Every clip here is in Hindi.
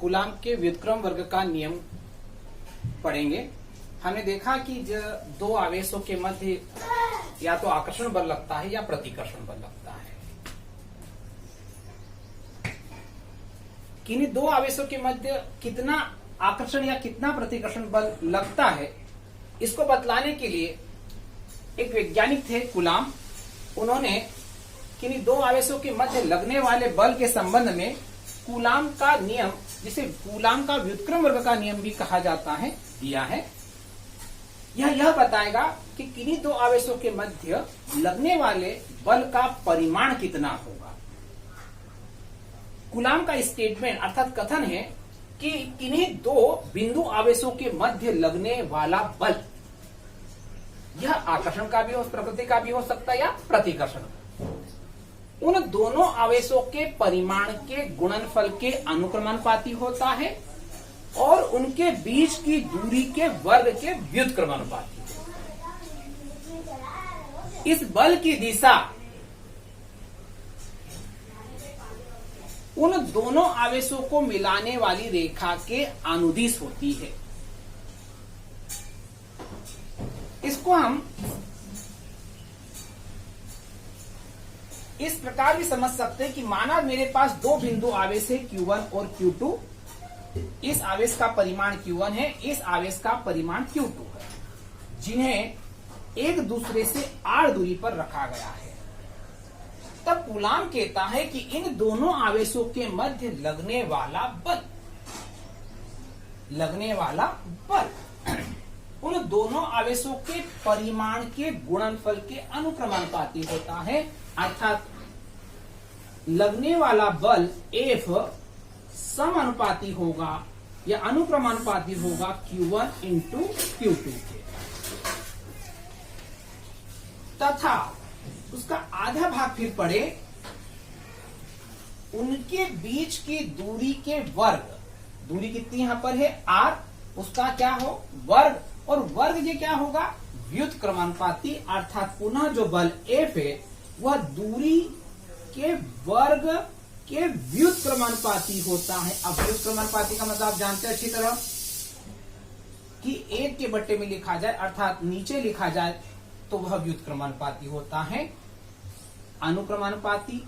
कूलाम के व्युत्क्रम वर्ग का नियम पढ़ेंगे। हमने देखा कि दो आवेशों के मध्य या तो आकर्षण बल लगता है या प्रतिकर्षण बल लगता है। किन्हीं दो आवेशों के मध्य कितना आकर्षण या कितना प्रतिकर्षण बल लगता है, इसको बतलाने के लिए एक वैज्ञानिक थे कूलाम। उन्होंने किन्हीं दो आवेशों के मध्य लगने वाले बल के संबंध में कूलाम का नियम, जिसे कूलाम का व्युत्क्रम वर्ग का नियम भी कहा जाता है, दिया है। यह बताएगा कि किन्हीं दो आवेशों के मध्य लगने वाले बल का परिमाण कितना होगा। कूलाम का स्टेटमेंट अर्थात कथन है कि किन्हीं दो बिंदु आवेशों के मध्य लगने वाला बल, यह आकर्षण का भी हो, प्रकृति का भी हो सकता है या प्रतिकर्षण, उन दोनों आवेशों के परिमाण के गुणनफल के अनुक्रमानुपाती होता है और उनके बीच की दूरी के वर्ग के व्युत्क्रमानुपाती। इस बल की दिशा उन दोनों आवेशों को मिलाने वाली रेखा के अनुदिश होती है। इसको हम इस प्रकार भी समझ सकते हैं कि माना मेरे पास दो बिंदु आवेश है Q1 और Q2। इस आवेश का परिमाण Q1 है, इस आवेश का परिमाण Q2 है, जिन्हें एक दूसरे से r दूरी पर रखा गया है। तब कूलाम कहता है कि इन दोनों आवेशों के मध्य लगने वाला बल उन दोनों आवेशों के परिमाण के गुणनफल के अनुक्रमानुपाती होता है। अर्थात लगने वाला बल F समानुपाती होगा या अनुक्रमानुपाती होगा Q1 इंटू Q2 के, तथा उसका आधा भाग फिर पड़े उनके बीच की दूरी के वर्ग। दूरी कितनी यहां पर है R, उसका क्या हो वर्ग, और वर्ग ये क्या होगा व्युत्क्रमानुपाती। अर्थात पुनः जो बल F है वह दूरी के वर्ग के व्युत्क्रमानुपाती होता है। अब व्युत्क्रमानुपाती का मतलब आप जानते हैं अच्छी तरह कि एक के बट्टे में लिखा जाए अर्थात नीचे लिखा जाए तो वह व्युत्क्रमानुपाती होता है। अनुक्रमानुपाती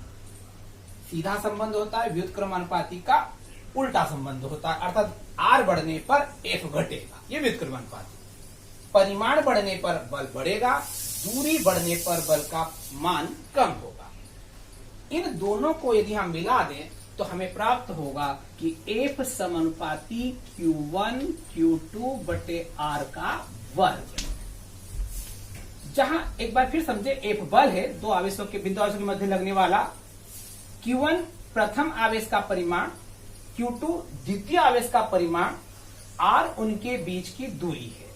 सीधा संबंध होता है, व्युत्क्रमानुपाती का उल्टा संबंध होता है। अर्थात R बढ़ने पर F घटेगा, ये व्युत्क्रमानुपाती। परिमाण बढ़ने पर बल बढ़ेगा, दूरी बढ़ने पर बल का मान कम होगा। इन दोनों को यदि हम मिला दें तो हमें प्राप्त होगा कि F समानुपाती Q1 Q2 बटे R का वर्ग। जहां एक बार फिर समझे, F बल है, दो आवेशों के बिंदु आवेशों के मध्य लगने वाला, Q1 प्रथम आवेश का परिमाण, Q2 द्वितीय आवेश का परिमाण, R उनके बीच की दूरी है।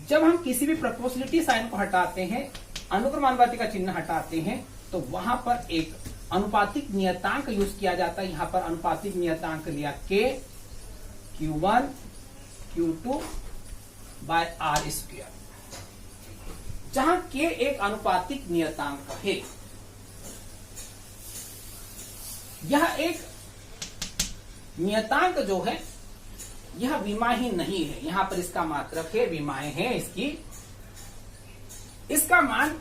जब हम किसी भी प्रोपोर्शनलिटी साइन को हटाते हैं, अनुक्रमानुपाती का चिन्ह हटाते हैं, तो वहां पर एक अनुपातिक नियतांक यूज किया जाता है। यहां पर अनुपातिक नियतांक लिया K Q1 Q2 by R square, जहां K एक अनुपातिक नियतांक है। यह एक नियतांक जो है यह विमाहीन नहीं है, यहां पर इसका मात्रक है, विमाएं हैं इसकी। इसका मान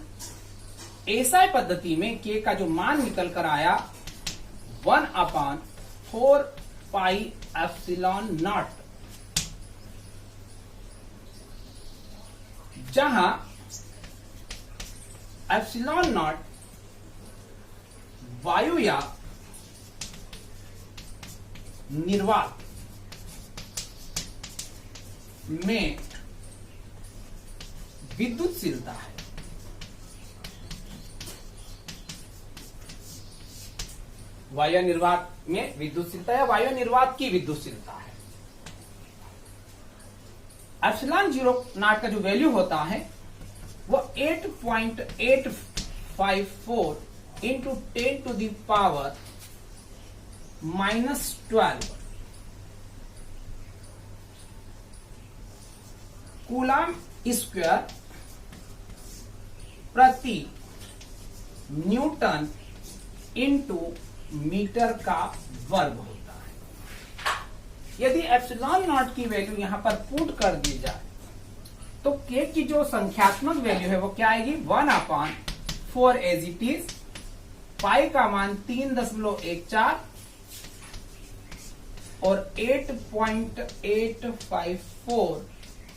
एसआई पद्धति में K का जो मान निकल कर आया 1/4 पाई एप्सिलॉन नॉट, जहां एप्सिलॉन नॉट वायु या निर्वात में विद्युतशीलता है। वायु निर्वात में विद्युतशीलता या वायु निर्वात की विद्युतशीलता है। एप्सिलॉन 0 का जो वैल्यू होता है वो 8.854 into 10 to the power -12 coulomb square प्रति न्यूटन इंटू मीटर का वर्ग होता है। यदि एप्सिलॉन नॉट की वैल्यू यहां पर पुट कर दी जाए तो के की जो संख्यात्मक वैल्यू है वो क्या आएगी 1/4 एज इट इज, पाई का मान 3.14 और 8.854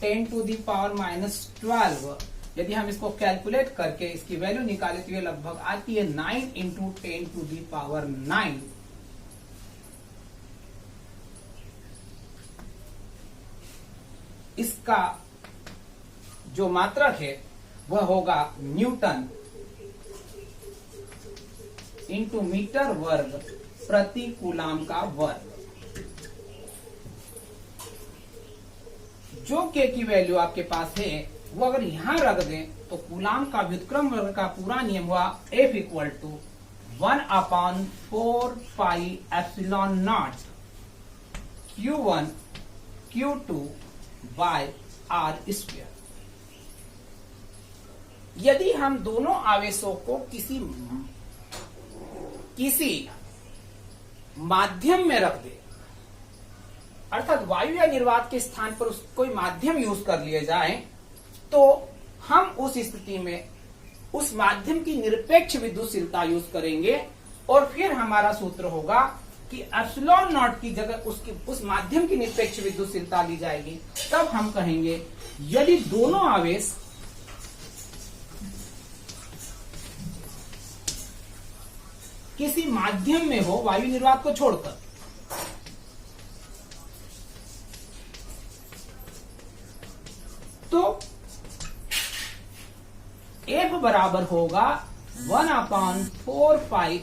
10⁻⁻12। यदि हम इसको कैलकुलेट करके इसकी वैल्यू निकाले तो ये लगभग आती है 9 × 10⁹। इसका जो मात्रक है वह होगा न्यूटन इंटू मीटर वर्ग प्रति कूलाम का वर्ग। जो के की वैल्यू आपके पास है वो अगर यहां रख दें तो कूलाम का व्युत्क्रम वर्ग का पूरा नियम हुआ F = 1/4 pi epsilon not Q1 Q2 by R²। यदि हम दोनों आवेशों को किसी माध्यम में रख दे, अर्थात वायु या निर्वात के स्थान पर कोई माध्यम यूज कर लिए जाए, तो हम उस स्थिति में उस माध्यम की निरपेक्ष विद्युतशीलता यूज करेंगे और फिर हमारा सूत्र होगा कि एप्सिलॉन नॉट की जगह उस माध्यम की निरपेक्ष विद्युतशीलता ली जाएगी। तब हम कहेंगे यदि दोनों आवेश किसी माध्यम में हो, वायु निर्वात को छोड़कर, तो F बराबर होगा 1/4 pi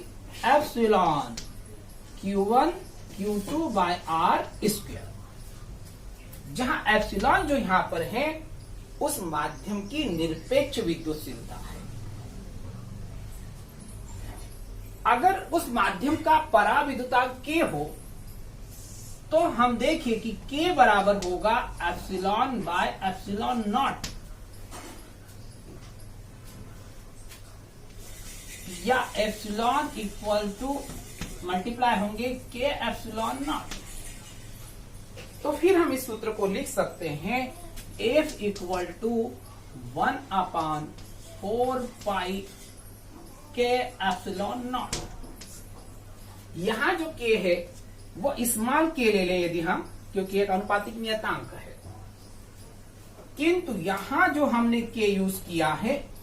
epsilon Q1 Q2 by R², जहां एप्सिलॉन जो यहां पर है उस माध्यम की निरपेक्ष विद्युतशीलता है। अगर उस माध्यम का पराविद्युतांक K हो तो हम देखिए कि K बराबर होगा एप्सिलॉन बाय एप्सिलॉन नॉट, या एप्सिलॉन इक्वल टू मल्टीप्लाई होंगे K एप्सिलॉन नॉट। तो फिर हम इस सूत्र को लिख सकते हैं F = 1/4 pi K epsilon not. यहां जो K है वो स्मॉल K ले लें यदि हम, क्योंकि एक अनुपातिक नियतांक है, किंतु यहां जो हमने K यूज किया है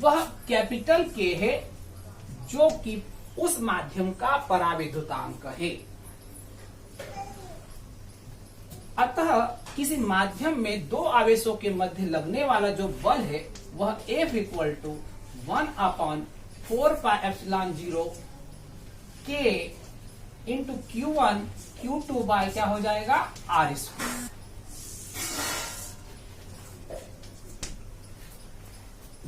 वह कैपिटल K है जो कि उस माध्यम का पराविद्युतांक है। अतः किसी माध्यम में दो आवेशों के मध्य लगने वाला जो बल है वह F = 1/4 pi epsilon 0 K into Q1 Q2 by क्या हो जाएगा R²।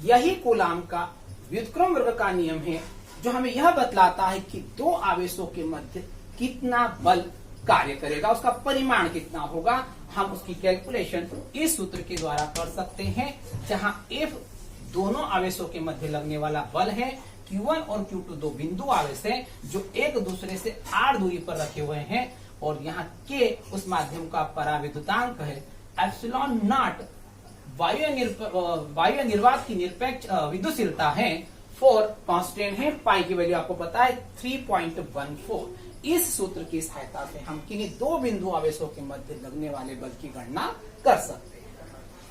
यही कूलाम का व्युत्क्रम वर्ग का नियम है जो हमें यह बतलाता है कि दो आवेशों के मध्य कितना बल कार्य करेगा, उसका परिमाण कितना होगा। हम उसकी कैलकुलेशन इस सूत्र के द्वारा कर सकते हैं, जहां F दोनों आवेशों के मध्य लगने वाला बल है, Q1 और Q2 दो बिंदु आवेश हैं जो एक दूसरे से r दूरी पर रखे हुए हैं, और यहाँ K उस माध्यम का पराविद्युतांक है। एप्सिलॉन नॉट वायु निर्वात की निरपेक्ष विद्युतशीलता है, 4 कांस्टेंट है, पाई की वैल्यू आपको पता है 3.14। इस सूत्र की सहायता से हम किन्हीं दो बिंदु आवेशों के मध्य लगने वाले बल की गणना कर सकते हैं।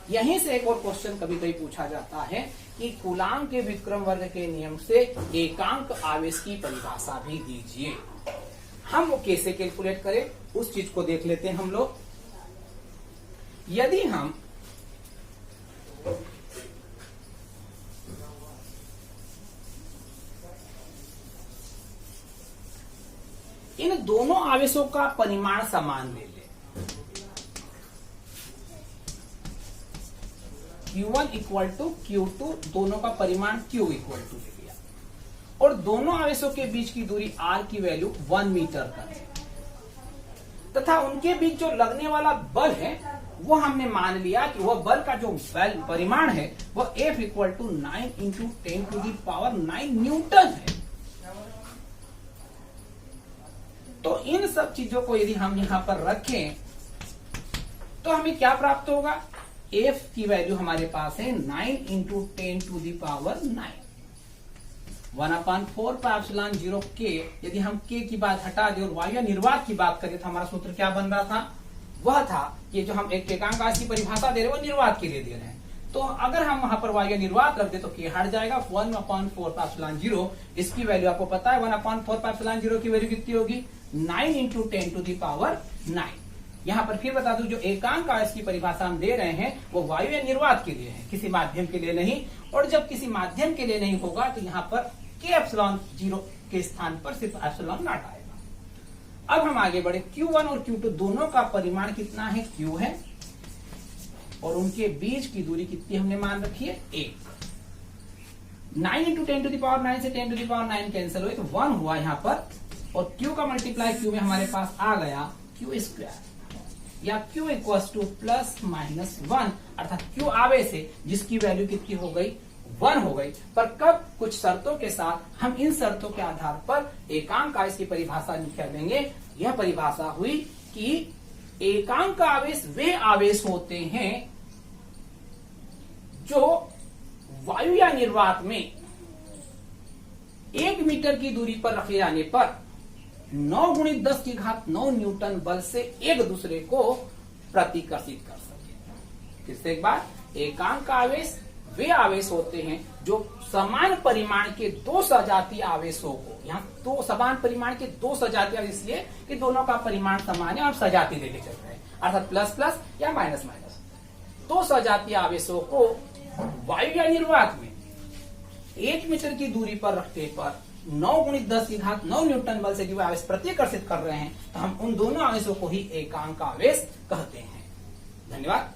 यहीं से एक और क्वेश्चन कभी कभी पूछा जाता है कि कूलाम के व्युत्क्रम वर्ग के नियम से एकांक आवेश की परिभाषा भी दीजिए। हम वो कैसे कैलकुलेट करें उस चीज को देख लेते हैं हम लोग। यदि हम इन दोनों आवेशों का परिमाण समान ले लें, Q1 = Q2, दोनों का परिमाण Q = ले लिया, और दोनों आवेशों के बीच की दूरी R की वैल्यू 1 मीटर कर है, तथा उनके बीच जो लगने वाला बल है वो हमने मान लिया कि वह बल का जो परिमाण है वह F = 9 × 10⁹ न्यूटन है। तो इन सब चीजों को यदि हम यहां पर रखें तो हमें क्या प्राप्त होगा? f की वैल्यू हमारे पास है 9 into 10 to the power 9, 1/4 pi epsilon 0 k। यदि हम k की बात हटा दें और वायु निर्वात की बात करें तो हमारा सूत्र क्या बन रहा था? वह था कि जो हम एक एकांक आवेश की परिभाषा दे रहे हैं वो निर्वात के लिए दे रहे हैं, तो अगर हम वहां पर वायु निर्वात रख दे तो k हट जाएगा। 1/4 पाई एप्सिलॉन 0, इसकी वैल्यू आपको पता है 1/4 पाई एप्सिलॉन 0 की वैल्यू कितनी होगी? 9 इंटू 10 टू द पावर 9। यहाँ पर फिर बता दूं, जो एकांक आवेश की परिभाषा हम दे रहे हैं वो वायु या निर्वात के लिए है, किसी माध्यम के लिए नहीं। और जब किसी माध्यम के लिए नहीं होगा तो यहाँ पर k एप्सिलॉन 0 के स्थान पर सिर्फ एप्सिलॉन नॉट आएगा। अब हम आगे बढ़े, Q1 और Q2 दोनों का परिमाण कितना है? Q है, और उनके बीच की दूरी कितनी हमने मान रखी है? 1। 9 इंटू 10 टू द पावर 9 से 10 टू द पावर 9 कैंसिल हुए तो 1 हुआ यहाँ पर, और Q का मल्टीप्लाई Q में हमारे पास आ गया Q स्क्वायर, या Q equals two plus minus 1, अर्थात Q आवेश है जिसकी वैल्यू कितनी हो गई? 1 हो गई। पर कब? कुछ शर्तों के साथ। हम इन शर्तों के आधार पर एकांक आवेश की परिभाषा निकाल देंगे। यह परिभाषा हुई कि एकांक आवेश वे आवेश होते हैं जो वायु या निर्वात में 1 मीटर की दूरी पर रखे जाने पर 9 × 10⁹ न्यूटन बल से एक दूसरे को प्रतिकर्षित कर सके। फिर से एक बार, एकांक आवेश वे आवेश होते हैं जो समान परिमाण के दो सजातीय आवेशों को, यहाँ दो समान परिमाण के दो सजातीय आवेश इसलिए कि दोनों का परिमाण समान है और सजाती लेके चल रहे हैं, अर्थात प्लस प्लस या माइनस माइनस, दो सजातीय आवेशों को वायु या निर्वात में 1 मीटर की दूरी पर रखने पर 9 × 10⁹ न्यूटन बल से जो आवेश प्रतिकर्षित कर रहे हैं, तो हम उन दोनों आवेशों को ही एकांक आवेश कहते हैं। धन्यवाद।